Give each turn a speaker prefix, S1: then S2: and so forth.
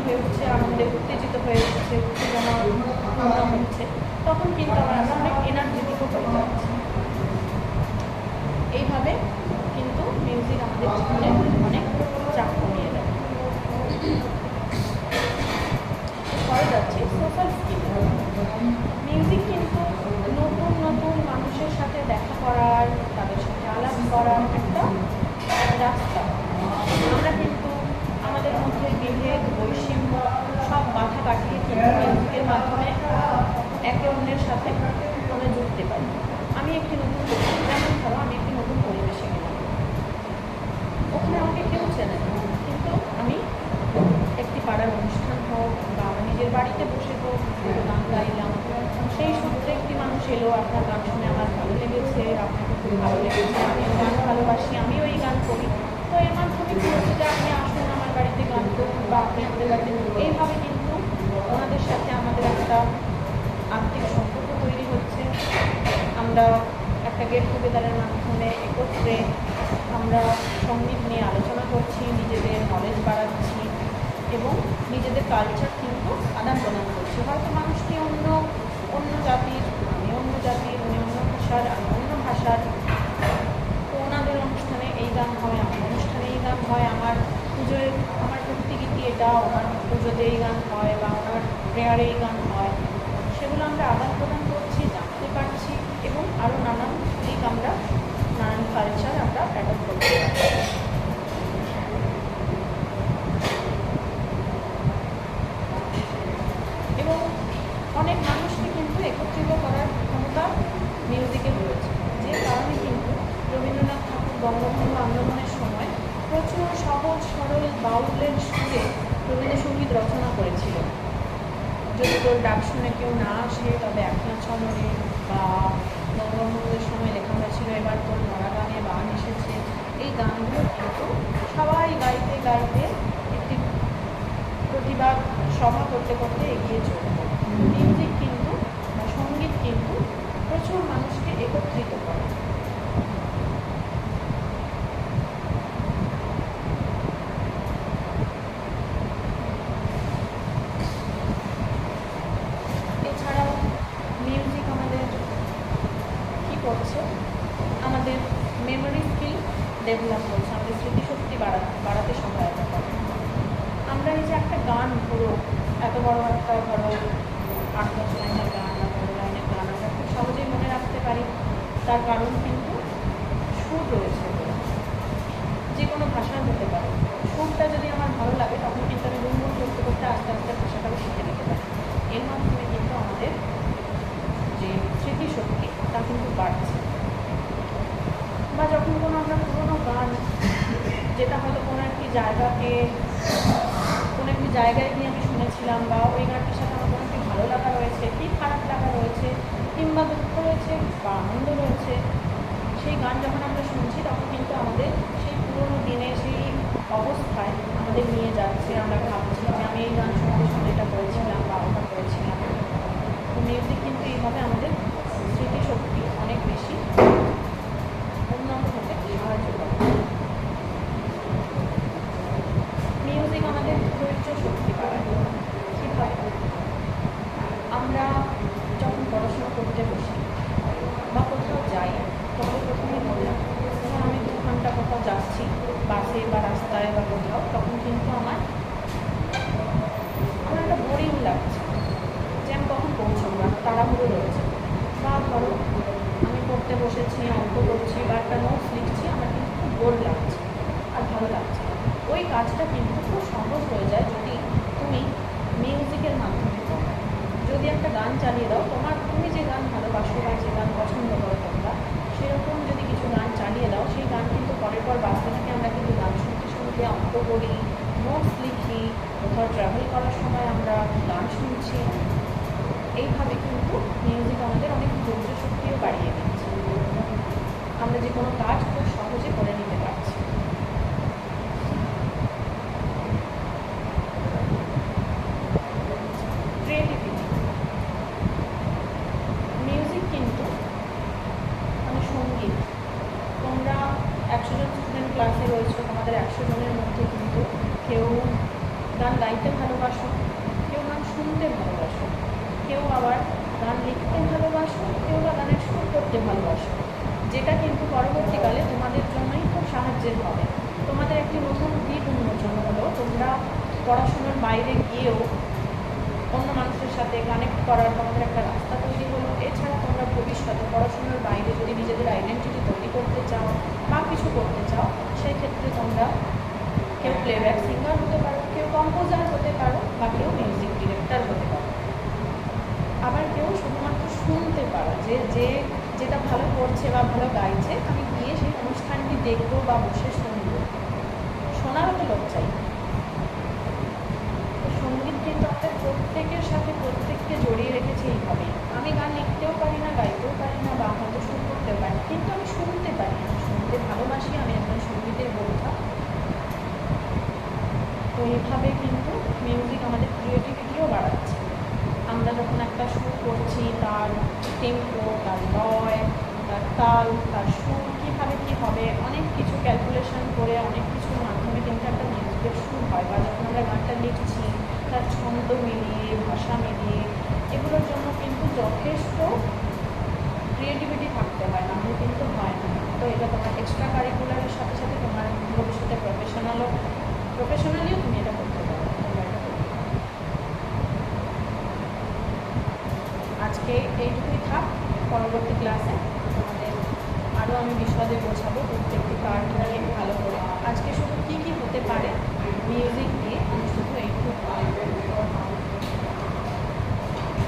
S1: হয়ে উঠছে, আনন্দে উত্তেজিত হয়ে উঠছে, উত্তেজনা পূর্ণ হচ্ছে, তখন কিন্তু আমরা অনেক এনার্জেটিকও হয়ে যাচ্ছি। এইভাবে কিন্তু মিউজিক আমাদের জীবনে অনেক চাপ কমিয়ে দেয়। পরে যাচ্ছে সোশ্যাল স্কিল। মিউজিক কিন্তু নতুন নতুন মানুষের সাথে দেখা করার, তাদের সাথে আলাপ করার একটা রাস্তা। আমরা কিন্তু আমাদের মধ্যে বিভেদ, বৈষম্য সব বাধা কাটিয়ে কিন্তু মিউজিকের মাধ্যমে একে অন্যের সাথে আমরা জুড়তে পারি। আমি একটি নতুন, যেমন ধরো আমি একটি নতুন পরিবেশে গেলাম, ওখানে আমাকে কেউ চেনে না, কিন্তু আমি একটি পাড়ার অনুষ্ঠান হোক বা আমার নিজের বাড়িতে বসে হোক গান গাইলাম, সেই সূত্রে একটি মানুষ এলো, আপনার গান শুনে আমার ভালো লেগেছে, আপনাকে খুব ভালো লেগেছে, আমিও গান ভালোবাসি, আমিও এই গান করি, তো এর মাধ্যমে কী হচ্ছে যে আপনি আসুন আমার বাড়িতে গান করুন বা আপনি আমাদের বাড়িতে, এইভাবে কিন্তু ওনাদের সাথে আমাদের একটা আত্মিক সম্পর্ক তৈরি হচ্ছে। আমরা একটা গেট টুগেদারের মাধ্যমে একত্রে আমরা সঙ্গীত নিয়ে আলোচনা করছি, নিজেদের নলেজ বাড়াচ্ছি এবং নিজেদের কালচার কিন্তু আদান প্রদান করছি। হয়তো মানুষটি অন্য অন্য জাতির, আমি অন্য জাতির, উনি অন্য ভাষার, আমি অন্য ভাষার, ওনাদের অনুষ্ঠানে এই গান হয়, আমার অনুষ্ঠানে এই গান হয়, আমার পুজোয় আমার ভক্তিগীতি এটা, ওনার পুজোতে এই গান হয় বা ওনার প্রেয়ারে এই গান হয়, সেগুলো আমরা আদান প্রদান করছি, জানতে পারছি এবং আরও নানান দিক আমরা, নানান কালচার আমরা অ্যাডপ্ট করতে পারছি। এবং অনেক মানুষকে কিন্তু একত্রিত করার ক্ষমতা মিউজিকে রয়েছে, যে কারণে কিন্তু রবীন্দ্রনাথ ঠাকুর বঙ্গভঙ্গ আন্দোলনের সময় প্রচুর সহজ সরল বাউলের সুরে রবীন্দ্রসঙ্গীত রচনা করেছিল। যদি তোর ডাক শুনে কেউ না আসে তবে একলা ছলরে, বা বঙ্গভঙ্গের সময় লেখা হয়েছিল এবার তোর মরা গানে বান এসেছে, এই গানগুলো কিন্তু সবাই গাইতে গাইতে একটি প্রতিবাদ সভা করতে করতে এগিয়ে চলবে। মিউজিক কিন্তু বা সঙ্গীত কিন্তু প্রচুর মানুষকে একত্রিত করে। এছাড়াও মিউজিক আমাদের কী করছে, আমাদের মেমোরি স্কিল ডেভেলপ করছে, আমাদের স্মৃতিশক্তি বাড়াতে সহায়তা করে। আমরা এই যে একটা গান পুরো এত বড় একটা ধরো 8-10 লাইনের গান বা 15 লাইনের গান আমরা খুব সহজেই মনে রাখতে পারি, তার কারণ কিন্তু সুর রয়েছে। যে কোনো ভাষার হতে পারে, সুরটা যদি আমার ভালো লাগে তখন কিন্তু আমি গুনগুন করতে করতে আস্তে আস্তে ভাষাটাও শিখে নিতে পারি। এর মাধ্যমে কিন্তু আমাদের যে স্মৃতিশক্তি তা কিন্তু বাড়ছে। বা যখন কোনো আমরা পুরোনো গান, যেটা হয়তো কোনো একটি জায়গায় গিয়ে আমি শুনেছিলাম, বা ওই গানটির সাথে আমার কোনো একটি ভালো লাগা রয়েছে, কি খারাপ লাগা রয়েছে, কিংবা দুঃখ রয়েছে বা আনন্দ রয়েছে, সেই গান যখন আমরা শুনছি তখন কিন্তু আমাদের সেই পুরোনো দিনে সেই অবস্থায় আমাদের নিয়ে যাচ্ছে। আমরা ভাবছি যে আমি এই গান শুনতে শুনে এটা করেছিলাম বা ওটা করেছিলাম। তো মিউজিক কিন্তু এইভাবে আমাদের স্মৃতিশক্তি অনেক বেশি উন্নত হতে সাহায্য করে। মিউজিক আমাদের ধৈর্য শক্তি বাড়ায়। কীভাবে? আমরা যখন পড়াশোনা করতে বসি বা কোথাও যাই, তখন প্রথমেই বললাম যখন আমি 2 ঘন্টা কোথাও যাচ্ছি বাসে বা রাস্তায় বা কোথাও, তখন কিন্তু আমার একটা বোরিং লাগছে যে আমি কখন পৌঁছবো, তাড়াহুড়ো রয়েছে। বা ধরো আমি পড়তে বসেছি, অঙ্ক করছি বা একটা নোটস লিখছি, আমার কিন্তু খুব বোর লাগছে আর ভালো লাগছে। ওই কাজটা কিন্তু খুব সহজ হয়ে যায় যদি তুমি মিউজিকের মাধ্যমে করো। যদি একটা গান চালিয়ে দাও, তুমি যে গান ভালোবাসো বা যে গান পছন্দ করো তোমরা, সেরকম যদি কিছু গান চালিয়ে দাও, সেই গান কিন্তু পরের পর বাঁচতে থাকে। আমরা কিন্তু গান শুনতে শুনতে অঙ্ক করি, নোটস লিখি, কোথাও ট্রাভেল করার সময় আমরা গান শুনছি। এইভাবে কিন্তু মিউজিক আমাদের অনেক ধৈর্য শক্তিও বাড়িয়ে দিচ্ছে। আমরা যে কোনো কাজ খুব সহজে করে নিতে পারছি। ক্রিয়েটিভিটি। মিউজিক কিন্তু মানে সঙ্গীত, তোমরা 100 জন স্টুডেন্ট ক্লাসে রয়েছে, তোমাদের 100 জনের মধ্যে কিন্তু কেউ গান গাইতে ভালোবাসো, কেউ গান শুনতে ভালোবাসো, কেউ আবার গান লিখতে ভালোবাসো, কেউ বা গানের সুর করতে ভালোবাসো, যেটা কিন্তু পরবর্তীকালে তোমাদের জন্যই খুব সাহায্যের হবে। তোমাদের একটি নতুন দিক উন্মোচন হলো, তোমরা পড়াশোনার বাইরে গিয়েও অন্য মানুষের সাথে কানেক্ট করার তোমাদের একটা রাস্তা তৈরি হলো। এছাড়া তোমরা ভবিষ্যতে পড়াশোনার বাইরে যদি নিজেদের আইডেন্টিটি তৈরি করতে চাও বা কিছু করতে চাও, সেই ক্ষেত্রে তোমরা কেউ প্লেব্যাক সিঙ্গার হতে পারো, কেউ কম্পোজার হতে পারো, বা কেউ মিউজিক ডিরেক্টর হতে পারো, আবার কেউ শুধুমাত্র শুনতে পারো, যেটা ভালো করছে বা ভালো গাইছে আমি গিয়ে সেই অনুষ্ঠানটি দেখবো বা বসে শুনবো। শোনারও তো লোক চাই। সঙ্গীত কিন্তু আমাদের প্রত্যেকের সাথে প্রত্যেককে জড়িয়ে রেখেছে এইভাবে। আমি গান লিখতেও পারি না, গাইতেও পারি না, বা হয়তো সুর করতেও পারি না, কিন্তু আমি শুনতে পারি, আমি শুনতে ভালোবাসি, আমি একজন সঙ্গীতের বোঝা। তো এইভাবে কিন্তু মিউজিক আমাদের ক্রিয়েটিভিটিও বাড়াচ্ছে। আমরা যখন একটা সুর করছি, তার টেম্পো, তার লয়, তার তাল, তার সুর কীভাবে কী হবে, অনেক কিছু ক্যালকুলেশন করে অনেক কিছুর মাধ্যমে কিন্তু একটা মিউজিকের সুর হয়। বা যখন আমরা গানটা লিখছি, তার ছন্দ মিলিয়ে, ভাষা মিলিয়ে, এগুলোর জন্য কিন্তু যথেষ্ট ক্রিয়েটিভিটি থাকতে হয়, না হলে কিন্তু হয় না। তো এটা তোমার এক্সট্রা কারিকুলারের সাথে সাথে তোমার ভবিষ্যতে প্রফেশনালিও তুমি এটা করতে পারো। আজকে এইটুকুই থাক, পরবর্তী ক্লাসে তোমাদের আরও আমি বিশদে বোঝাবো প্রত্যেকটি পার্ট নিয়ে ভালো করে। আজকে শুধু কী কী হতে পারে মিউজিক দিয়ে আমি শুধু এইটুকু